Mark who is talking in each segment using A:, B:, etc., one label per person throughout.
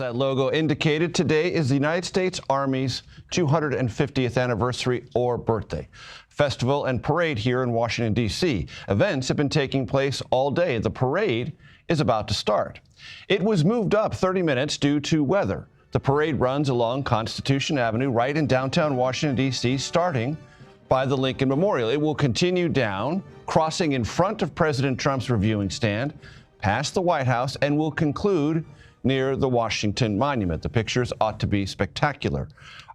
A: that logo indicated, today is the United States Army's 250th anniversary or birthday. Festival and parade here in Washington, D.C. Events have been taking place all day. The parade is about to start. It was moved up 30 minutes due to weather. The parade runs along Constitution Avenue right in downtown Washington, D.C., starting by the Lincoln Memorial. It will continue down, crossing in front of President Trump's reviewing stand, past the White House, and will conclude near the Washington Monument. The pictures ought to be spectacular.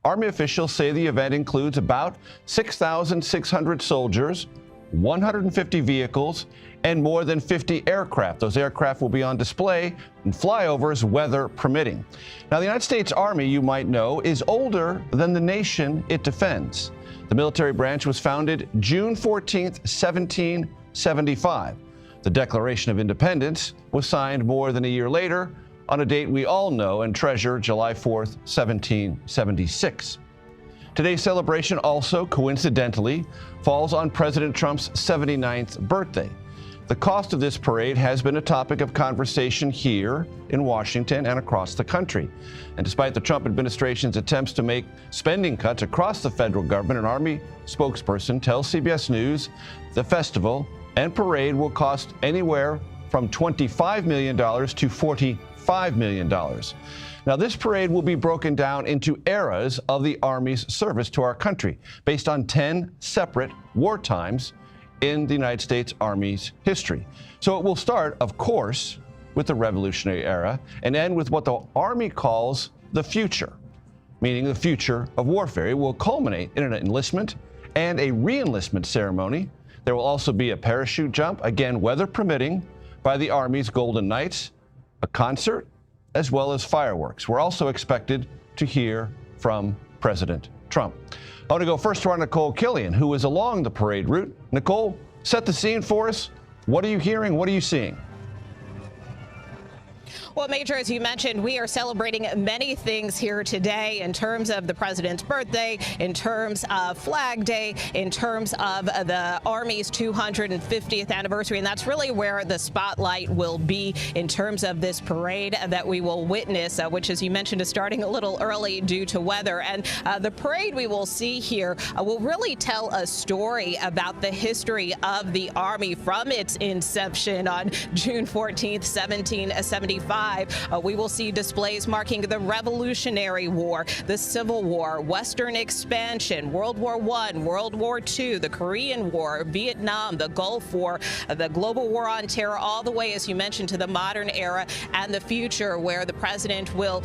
A: Army officials say the event includes about 6,600 soldiers, 150 vehicles, and more than 50 aircraft. Those aircraft will be on display and flyovers, weather permitting. Now, the United States Army, you might know, is older than the nation it defends. The military branch was founded June 14th, 1775. The Declaration of Independence was signed more than a year later on a date we all know and treasure, July 4th, 1776. Today's celebration also, coincidentally, falls on President Trump's 79th birthday. The cost of this parade has been a topic of conversation here in Washington and across the country. And despite the Trump administration's attempts to make spending cuts across the federal government, an Army spokesperson tells CBS News the festival and parade will cost anywhere from $25 million to $45 million. Now, this parade will be broken down into eras of the Army's service to our country, based on 10 separate war times in the United States Army's history. So it will start, of course, with the Revolutionary Era and end with what the Army calls the future, meaning the future of warfare. It will culminate in an enlistment and a re-enlistment ceremony. There will also be a parachute jump, again, weather permitting, by the Army's Golden Knights, a concert, as well as fireworks. We're also expected to hear from President Trump. I want to go first to our Nicole Killian, who is along the parade route. Nicole, set the scene for us. What are you hearing? What are you seeing?
B: Well, Major, as you mentioned, we are celebrating many things here today in terms of the president's birthday, in terms of Flag Day, in terms of the Army's 250th anniversary. And that's really where the spotlight will be in terms of this parade that we will witness, which, as you mentioned, is starting a little early due to weather. And the parade we will see here will really tell a story about the history of the Army from its inception on June 14th, 1775. We will see displays marking the Revolutionary War, the Civil War, Western expansion, World War I, World War II, the Korean War, Vietnam, the Gulf War, the global war on terror, all the way, as you mentioned, to the modern era and the future, where the president will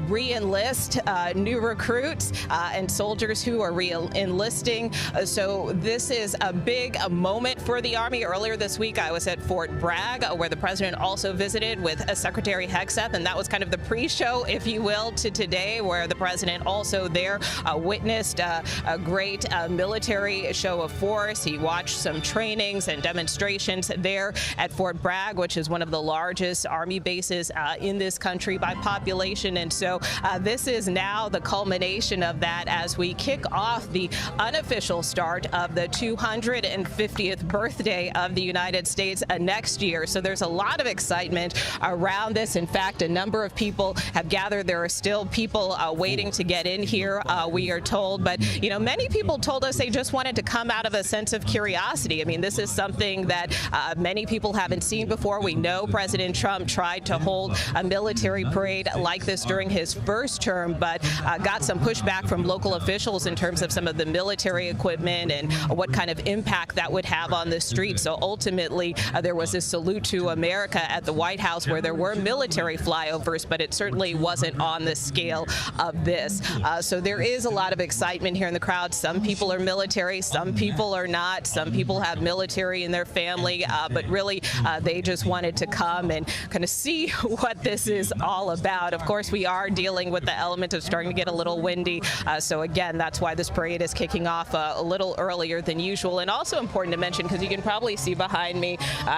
B: re-enlist new recruits and soldiers who are re-enlisting. So this is a big moment for the Army. Earlier this week, I was at Fort Bragg, where the president also visited with Secretary Hegseth, and that was kind of the pre-show, if you will, to today, where the president also there witnessed a great military show of force. He watched some trainings and demonstrations there at Fort Bragg, which is one of the largest Army bases in this country by population. And so this is now the culmination of that as we kick off the unofficial start of the 250th birthday of the United States next year. So there's a lot of excitement around this. In fact, a number of people have gathered. There are still people waiting to get in here, we are told. But, you know, many people told us they just wanted to come out of a sense of curiosity. I mean, this is something that many people haven't seen before. We know President Trump tried to hold a military parade like this during his first term, but got some pushback from local officials in terms of some of the military equipment and what kind of impact that would have on the street. So ultimately, there was this salute to America at the White House, where there were military flyovers, but it certainly wasn't on the scale of this. So there is a lot of excitement here in the crowd. Some people are military, some people are not. Some people have military in their family, but really they just wanted to come and kind of see what this is all about. Of course, we are dealing with the element of starting to get a little windy. So again, that's why this parade is kicking off a little earlier than usual. And also important to mention, because you can probably see behind me,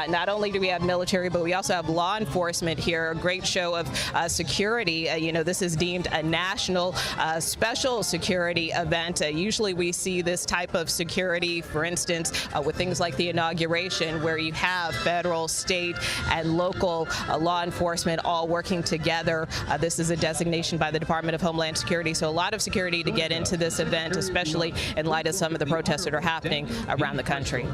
B: not only do we have military, but we also have law enforcement here. A great show of security. This is deemed a national special security event. Usually we see this type of security, for instance, with things like the inauguration, where you have federal, state, and local law enforcement all working together. This is a designation by the Department of Homeland Security, so a lot of security to get into this event, especially in light of some of the protests that are happening around the country.